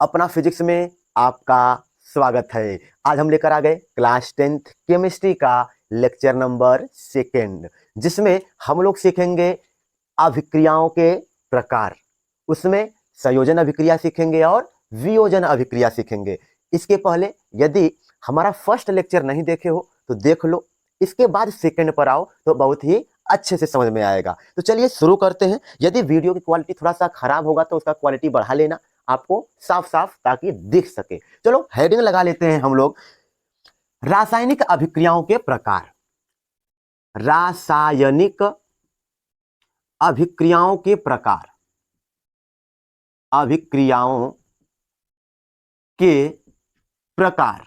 अपना फिजिक्स में आपका स्वागत है। आज हम लेकर आ गए क्लास 10th केमिस्ट्री का लेक्चर नंबर 2, जिसमें हम लोग सीखेंगे अभिक्रियाओं के प्रकार। उसमें संयोजन अभिक्रिया सीखेंगे और वियोजन अभिक्रिया सीखेंगे। इसके पहले यदि हमारा फर्स्ट लेक्चर नहीं देखे हो तो देख लो, इसके बाद सेकंड पर आओ तो बहुत ही अच्छे से समझ में आएगा। तो चलिए शुरू करते हैं। यदि वीडियो की क्वालिटी थोड़ा सा खराब होगा तो उसका क्वालिटी बढ़ा लेना, आपको साफ साफ ताकि दिख सके। चलो हेडिंग लगा लेते हैं हम लोग, रासायनिक अभिक्रियाओं के प्रकार। रासायनिक अभिक्रियाओं के प्रकार, अभिक्रियाओं के प्रकार,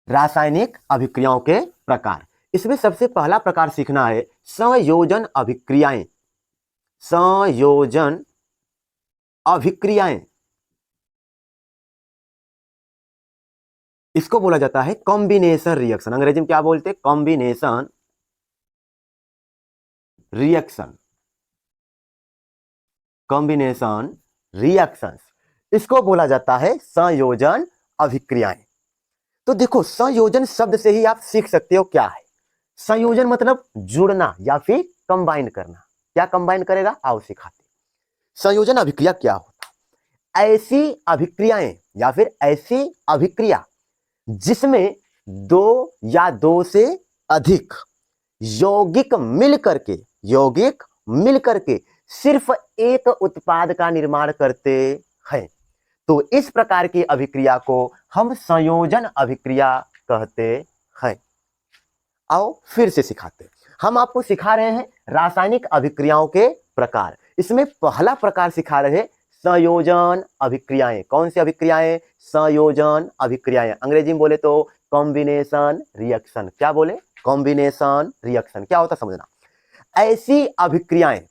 रासायनिक अभिक्रियाओं के प्रकार। इसमें सबसे पहला प्रकार सीखना है संयोजन अभिक्रियाएं। संयोजन अभिक्रियाएं, इसको बोला जाता है कॉम्बिनेशन रिएक्शन। अंग्रेजी में क्या बोलते हैं? कॉम्बिनेशन रिएक्शन, कॉम्बिनेशन रिएक्शंस, इसको बोला जाता है संयोजन अभिक्रियाएं। तो देखो, संयोजन शब्द से ही आप सीख सकते हो क्या है। संयोजन मतलब जुड़ना या फिर कंबाइन करना। क्या कंबाइन करेगा, आओ सिखाते। संयोजन अभिक्रिया क्या होता है? ऐसी अभिक्रियाएं या फिर ऐसी अभिक्रिया जिसमें दो या दो से अधिक यौगिक मिलकर के सिर्फ एक उत्पाद का निर्माण करते हैं। तो इस प्रकार की अभिक्रिया को हम संयोजन अभिक्रिया कहते हैं। आओ फिर से सिखाते। हम आपको सिखा रहे हैं रासायनिक अभिक्रियाओं के प्रकार। इसमें पहला प्रकार सिखा रहे हैं संयोजन अभिक्रियाएं। कौन सी अभिक्रियाएं? संयोजन अभिक्रियाएं। अंग्रेजी में बोले तो कॉम्बिनेशन रिएक्शन। क्या बोले? Combination reaction. क्या होता समझना। ऐसी अभिक्रियाएं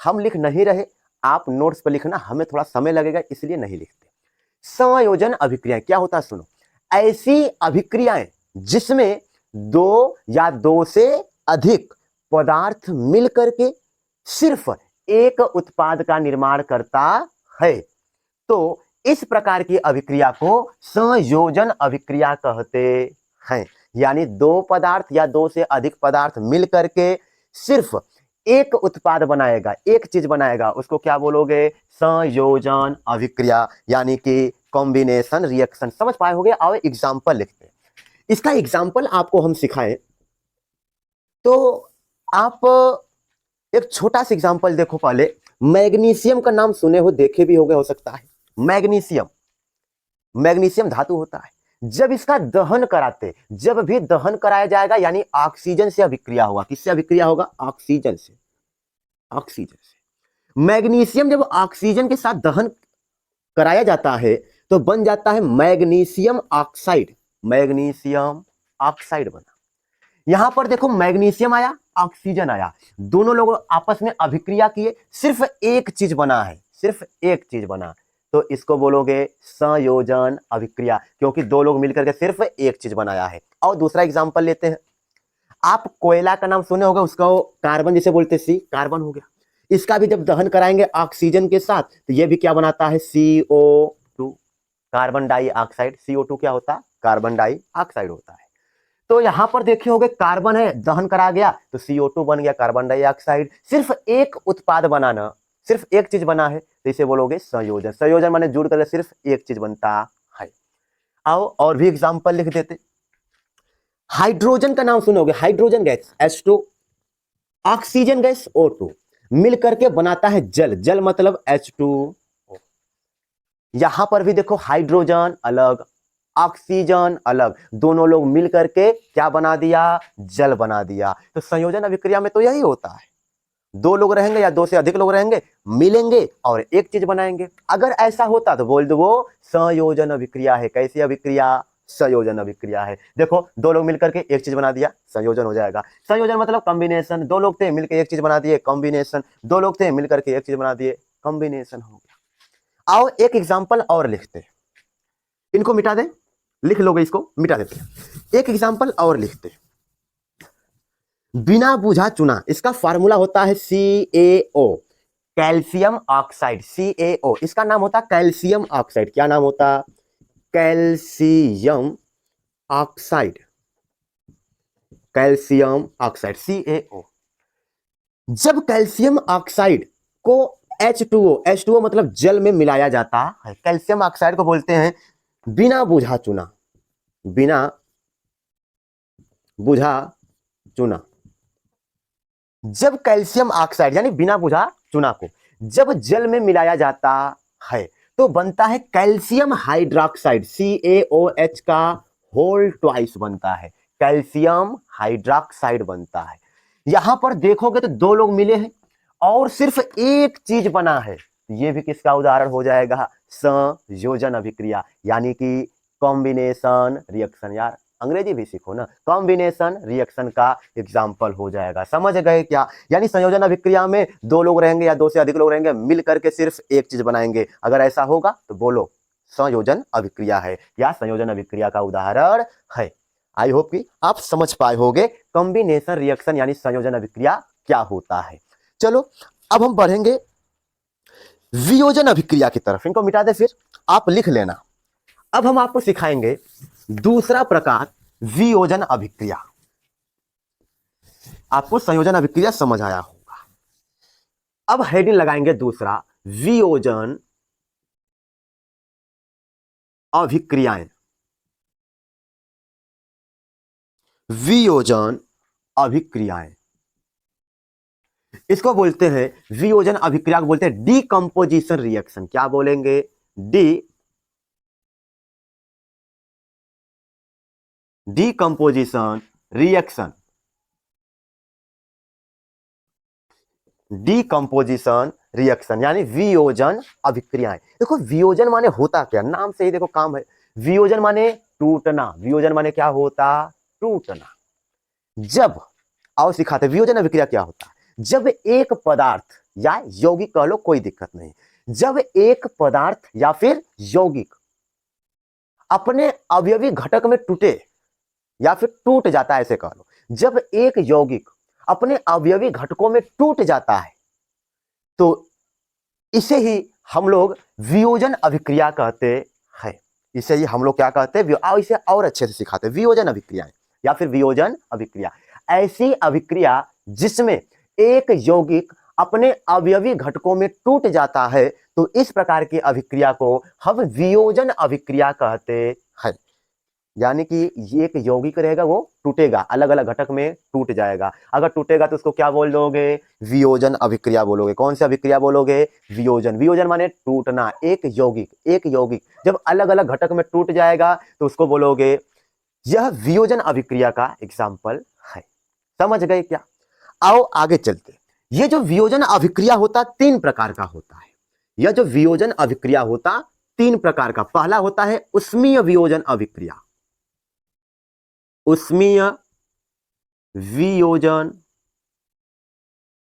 हम लिख नहीं रहे, आप नोट्स पर लिखना, हमें थोड़ा समय लगेगा इसलिए नहीं लिखते। संयोजन अभिक्रियाएं क्या होता है सुनो। ऐसी अभिक्रियाएं जिसमें दो या दो से अधिक पदार्थ मिलकर के सिर्फ एक उत्पाद का निर्माण करता है। तो इस प्रकार की अभिक्रिया को संयोजन अभिक्रिया कहते हैं। यानी दो पदार्थ या दो से अधिक पदार्थ मिलकर के सिर्फ एक उत्पाद बनाएगा, एक चीज बनाएगा, उसको क्या बोलोगे? संयोजन अभिक्रिया, यानी कि कॉम्बिनेशन रिएक्शन। समझ पाए होगे? आओ एग्जांपल लिखते हैं। इसका एग्जांपल आपको हम सिखाएं तो आप एक छोटा सा एग्जांपल देखो। पहले मैग्नीशियम का नाम सुने हो, देखे भी होगे हो सकता है। मैग्नीशियम, मैग्नीशियम धातु होता है। जब इसका दहन कराते, जब भी दहन कराया जाएगा यानी ऑक्सीजन से अभिक्रिया होगा। किससे अभिक्रिया होगा? ऑक्सीजन से। ऑक्सीजन से मैग्नीशियम जब ऑक्सीजन के साथ दहन कराया जाता है तो बन जाता है मैग्नीशियम ऑक्साइड। मैग्नीशियम ऑक्साइड बना। यहां पर देखो, मैग्नीशियम आया, ऑक्सीजन आया, दोनों लोग आपस में अभिक्रिया किए, सिर्फ एक चीज बना है, सिर्फ एक चीज बना। तो इसको बोलोगे संयोजन अभिक्रिया, क्योंकि दो लोग मिलकर के सिर्फ एक चीज बनाया है। और दूसरा एग्जांपल लेते हैं। आप कोयला का नाम सुने होगा, उसका कार्बन जिसे बोलते सी, कार्बन हो गया। इसका भी जब दहन कराएंगे ऑक्सीजन के साथ तो ये भी क्या बनाता है? CO2, carbon dioxide. CO2 क्या होता है? कार्बन डाइऑक्साइड होता है। तो यहां पर देखे होंगे, कार्बन है, दहन करा गया तो CO2 बन गया, कार्बन डाइऑक्साइड। सिर्फ एक उत्पाद बनाना, सिर्फ एक चीज बना है तो इसे बोलोगे संयोजन। संयोजन माने जुड़ कर सिर्फ एक चीज बनता है। आओ और भी एग्जांपल लिख देते। हाइड्रोजन का नाम सुनोगे, hydrogen gas H2, oxygen gas O2 मिलकर के बनाता है जल। जल मतलब H2O। यहां पर भी देखो, हाइड्रोजन अलग, ऑक्सीजन अलग, दोनों लोग मिलकर के क्या बना दिया? जल बना दिया। तो संयोजन अभिक्रिया में तो यही होता है, दो लोग रहेंगे या दो से अधिक लोग रहेंगे, मिलेंगे और एक चीज बनाएंगे। अगर ऐसा होता तो बोल दो वो संयोजन अभिक्रिया है। कैसी अभिक्रिया? संयोजन अभिक्रिया है। देखो, दो लोग मिलकर के एक चीज बना दिया, संयोजन हो जाएगा। संयोजन मतलब कॉम्बिनेशन। दो लोग थे मिलकर एक चीज बना दिए, कॉम्बिनेशन। दो लोग थे मिलकर के एक चीज बना दिए, कॉम्बिनेशन हो गया। आओ एक एग्जाम्पल और लिखते हैं। इनको मिटा दें, लिख लोगे, इसको मिटा देते हैं। एक एग्जाम्पल और लिखते हैं। बिना बुझा चुना, इसका फार्मूला होता है CaO। कैल्शियम ऑक्साइड CaO, इसका नाम होता कैल्शियम ऑक्साइड। क्या नाम होता? Calcium oxide, calcium oxide CaO। जब कैल्शियम ऑक्साइड को H2O मतलब जल में मिलाया जाता है, कैल्शियम ऑक्साइड को बोलते हैं बिना बुझा चूना, बिना बुझा चूना। जब कैल्शियम ऑक्साइड यानी बिना बुझा चूना को जब जल में मिलाया जाता है तो बनता है कैल्शियम हाइड्रोक्साइड, CaOH का होल ट्वाइस बनता है, कैल्शियम हाइड्रोक्साइड बनता है। यहां पर देखोगे तो दो लोग मिले हैं और सिर्फ एक चीज बना है, ये भी किसका उदाहरण हो जाएगा? संयोजन अभिक्रिया, यानी कि कॉम्बिनेशन रिएक्शन। यार अंग्रेजी भी सीखो ना, कॉम्बिनेशन रिएक्शन का एग्जाम्पल हो जाएगा। समझ गए क्या? यानी संयोजन अभिक्रिया में दो लोग रहेंगे या दो से अधिक लोग रहेंगे, मिल करके सिर्फ एक चीज बनाएंगे। अगर ऐसा होगा तो बोलो संयोजन अभिक्रिया है या संयोजन अभिक्रिया का उदाहरण है। आई होप कि आप समझ पाए होंगे कॉम्बिनेशन रिएक्शन यानी संयोजन अभिक्रिया क्या होता है। चलो अब हम बढ़ेंगे वियोजन अभिक्रिया की तरफ। इनको मिटा दे, फिर आप लिख लेना। अब हम आपको सिखाएंगे दूसरा प्रकार वियोजन अभिक्रिया। आपको संयोजन अभिक्रिया समझ आया होगा। अब हेडिंग लगाएंगे दूसरा, वियोजन अभिक्रियाएं। वियोजन अभिक्रियाएं, इसको बोलते हैं वियोजन अभिक्रिया को बोलते हैं डीकंपोजिशन रिएक्शन। क्या बोलेंगे? डीकंपोजिशन रिएक्शन, डीकंपोजिशन रिएक्शन यानी वियोजन अभिक्रियाएं। देखो वियोजन माने होता क्या, नाम से ही देखो काम है। वियोजन माने टूटना, वियोजन माने क्या होता? टूटना। जब आओ सिखाते वियोजन अभिक्रिया क्या होता है। जब एक पदार्थ या यौगिक कह लो, कोई दिक्कत नहीं, जब एक पदार्थ या फिर यौगिक अपने अवयवी घटक में टूटे या फिर टूट जाता है, ऐसे कह लो, जब एक यौगिक अपने अवयवी घटकों में टूट जाता है तो इसे ही हम लोग वियोजन अभिक्रिया कहते हैं। इसे ही हम लोग क्या कहते हैं? इसे और अच्छे से सिखाते हैं, वियोजन अभिक्रियाएं या फिर वियोजन अभिक्रिया। ऐसी अभिक्रिया जिसमें एक यौगिक अपने अवयवी घटकों में टूट जाता है, तो इस प्रकार की अभिक्रिया को हम वियोजन अभिक्रिया कहते हैं। यानी कि ये एक यौगिक रहेगा, वो टूटेगा, अलग अलग घटक में टूट जाएगा। अगर टूटेगा तो उसको क्या बोलोगे? वियोजन अभिक्रिया बोलोगे। कौन सी अभिक्रिया बोलोगे? वियोजन। वियोजन माने टूटना। एक यौगिक जब अलग अलग घटक में टूट जाएगा तो उसको बोलोगे, यह वियोजन अभिक्रिया का एग्जाम्पल है। समझ गए क्या? आओ आगे चलते। ये जो वियोजन अभिक्रिया होता तीन प्रकार का होता है। यह जो वियोजन अभिक्रिया होता तीन प्रकार का। पहला होता है उष्मीय वियोजन अभिक्रिया, उष्मीय वियोजन,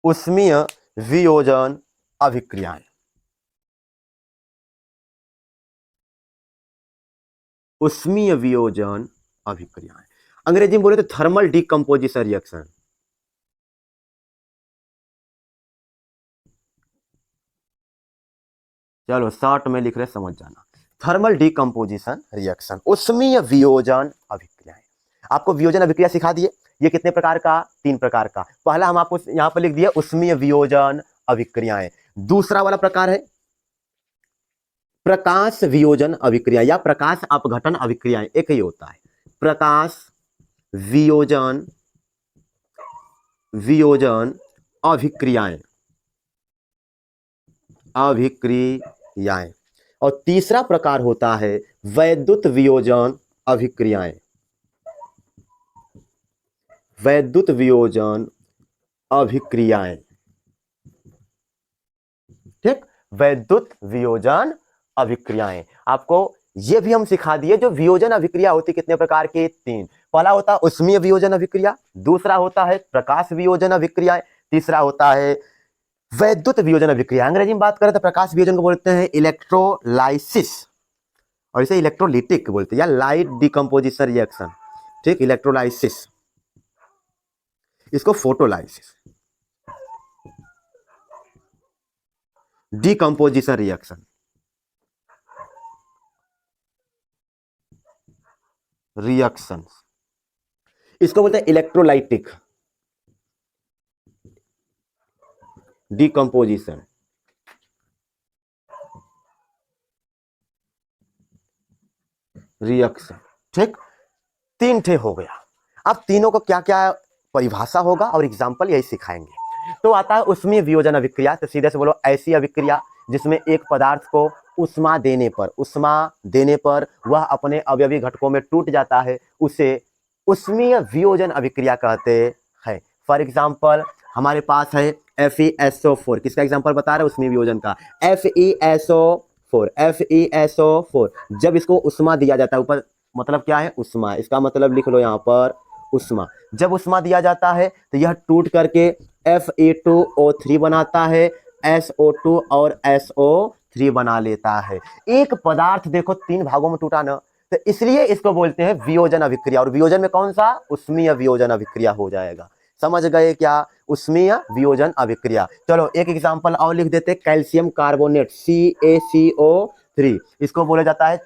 उष्मीय वियोजन अभिक्रियाएं। उष्मीय वियोजन अभिक्रियाएं अंग्रेजी में बोले तो थर्मल डीकंपोजिशन रिएक्शन। चलो शॉर्ट में लिख रहे, समझ जाना। थर्मल डीकंपोजिशन रिएक्शन, उष्मीय वियोजन अभिक्रियाएं। आपको वियोजन अभिक्रिया सिखा दिए। ये कितने प्रकार का? तीन प्रकार का। पहला हम आपको यहां पर लिख दिया उष्मीय वियोजन अभिक्रियाएं। दूसरा वाला प्रकार है प्रकाश वियोजन अभिक्रिया या प्रकाश अपघटन अभिक्रियाएं। एक ही होता है, प्रकाश वियोजन वियोजन अभिक्रियाएं, अभिक्रियाएं। और तीसरा प्रकार होता है वैद्युत वियोजन अभिक्रियाएं, वैद्युत वियोजन अभिक्रियाएं। ठीक, वैद्युत वियोजन अभिक्रियाएं। आपको ये भी हम सिखा दिए। जो वियोजन अभिक्रिया होती कितने प्रकार के? तीन। पहला होता है उष्मीय वियोजन अभिक्रिया, दूसरा होता है प्रकाश वियोजन अभिक्रिया, तीसरा होता है वैद्युत वियोजन अभिक्रिया। अंग्रेजी में बात करें तो प्रकाश वियोजन को बोलते हैं इलेक्ट्रोलाइसिस, और इसे इलेक्ट्रोलिटिक बोलते हैं या लाइट डिकम्पोजिशन रिएक्शन। ठीक, इलेक्ट्रोलाइसिस, इसको फोटोलाइसिस। डिकम्पोजिशन रिएक्शन, रिएक्शन इसको बोलते हैं इलेक्ट्रोलाइटिक डिकम्पोजिशन। रिएक्शन, ठीक, तीन ठे हो गया। अब तीनों को क्या क्या परिभाषा होगा और एग्जाम्पल यही सिखाएंगे। तो आता है उष्मीय वियोजन अभिक्रिया, तो सीधे से बोलो ऐसी अभिक्रिया जिसमें एक पदार्थ को उष्मा देने पर वह अपने अवयवी घटकों में टूट जाता है, उसे उष्मीय वियोजन अभिक्रिया कहते हैं। फॉर एग्जाम्पल हमारे पास है FeSO4, किसका एग्जाम्पल बता रहे हैं उष्मीय वियोजन का, FeSO4। जब इसको उष्मा दिया जाता है, ऊपर मतलब क्या है उष्मा, इसका मतलब लिख लो यहाँ पर उष्मा। जब उष्मा दिया जाता है तो यह टूट करके Fe2O3 बनाता है, SO2 और SO3 बना लेता है। एक पदार्थ देखो तीन भागों में टूटा ना, तो इसलिए इसको बोलते हैं वियोजन अभिक्रिया। और वियोजन में कौन सा, उष्मीय वियोजन अभिक्रिया हो जाएगा। समझ गए क्या, उष्मीय वियोजन अभिक्रिया। चलो एक एग्जांपल और लिख देते, कैल्शियम कार्बोनेट CaCO3, इसको बोला जाता है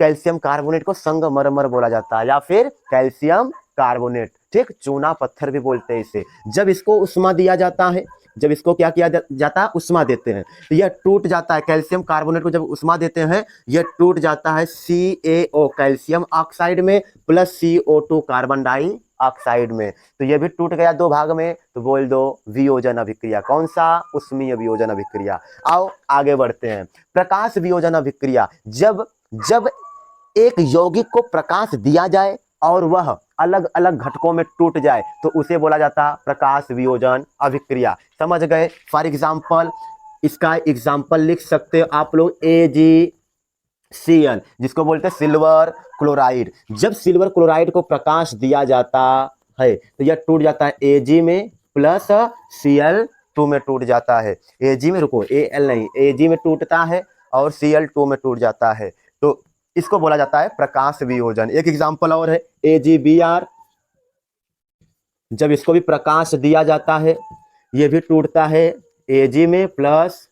कैल्शियम कार्बोनेट को संगमरमर बोला जाता है या फिर कैल्शियम कार्बोनेट, ठीक, चूना पत्थर भी बोलते हैं इसे। जब इसको उष्मा दिया जाता है, जब इसको क्या किया जाता है, उष्मा देते हैं, तो यह टूट जाता है। कैल्शियम कार्बोनेट को जब उष्मा देते हैं यह टूट जाता है CaO कैल्शियम ऑक्साइड में प्लस CO2 कार्बन डाइऑक्साइड में, तो यह भी टूट गया दो भाग में, तो बोल दो वियोजन अभिक्रिया। कौन सा, उष्मीय वियोजन अभिक्रिया। आओ आगे बढ़ते हैं। प्रकाश वियोजन अभिक्रिया, जब एक यौगिक को प्रकाश दिया जाए और वह अलग अलग घटकों में टूट जाए तो उसे बोला जाता प्रकाश वियोजन अभिक्रिया। समझ गए। फॉर एग्जाम्पल इसका एग्जाम्पल लिख सकते हो आप लोग AgCl, जिसको बोलते हैं सिल्वर क्लोराइड। जब सिल्वर क्लोराइड को प्रकाश दिया जाता है तो यह टूट जाता है Ag में प्लस Cl2 में टूट जाता है। Ag में रुको, Al नहीं, Ag में टूटता है और Cl2 में टूट जाता है, तो इसको बोला जाता है प्रकाश वियोजन। एक एग्जांपल और है AgBr, जब इसको भी प्रकाश दिया जाता है ये भी टूटता है Ag में प्लस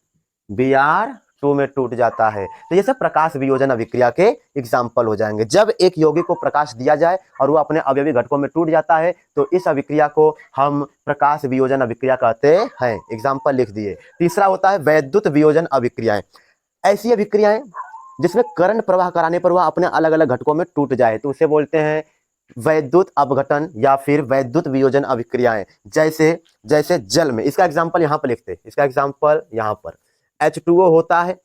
Br2 में टूट जाता है। तो ये सब प्रकाश वियोजन अभिक्रिया के एग्जाम्पल हो जाएंगे। जब एक यौगिक को प्रकाश दिया जाए और वो अपने अवयवी घटकों में टूट जाता है तो इस अभिक्रिया को हम प्रकाश वियोजन अभिक्रिया कहते हैं। एग्जाम्पल लिख दिए। तीसरा होता है वैद्युत वियोजन अभिक्रियाएं, ऐसी अभिक्रियाएं जिसमें करंट प्रवाह कराने पर वह अपने अलग अलग घटकों में टूट जाए तो उसे बोलते हैं वैद्युत अपघटन या फिर वैद्युत वियोजन अभिक्रियाएं। जैसे जल में, इसका एग्जांपल यहाँ पर लिखते हैं, इसका एग्जांपल यहाँ पर H2O होता है।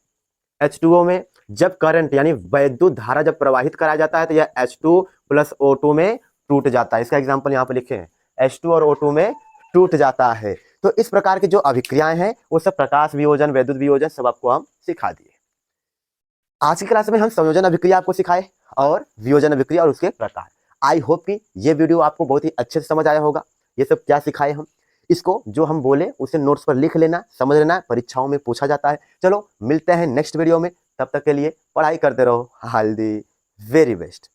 H2O में जब करंट यानी वैद्युत धारा जब प्रवाहित कराया जाता है तो यह H2 प्लस O2 में टूट जाता है। इसका एग्जांपल यहाँ पर लिखे हैं, H2 और O2 में टूट जाता है। तो इस प्रकार की जो अभिक्रियाएं हैं वो सब प्रकाश वियोजन, वैद्युत वियोजन सब आपको हम सिखा दिए। आज की क्लास में हम संयोजन अभिक्रिया आपको सिखाए और वियोजन अभिक्रिया और उसके प्रकार। आई होप कि ये वीडियो आपको बहुत ही अच्छे से समझ आया होगा। ये सब क्या सिखाए हम, इसको जो हम बोले उसे नोट्स पर लिख लेना, समझ लेना, परीक्षाओं में पूछा जाता है। चलो मिलते हैं नेक्स्ट वीडियो में, तब तक के लिए पढ़ाई करते रहो। All the very best.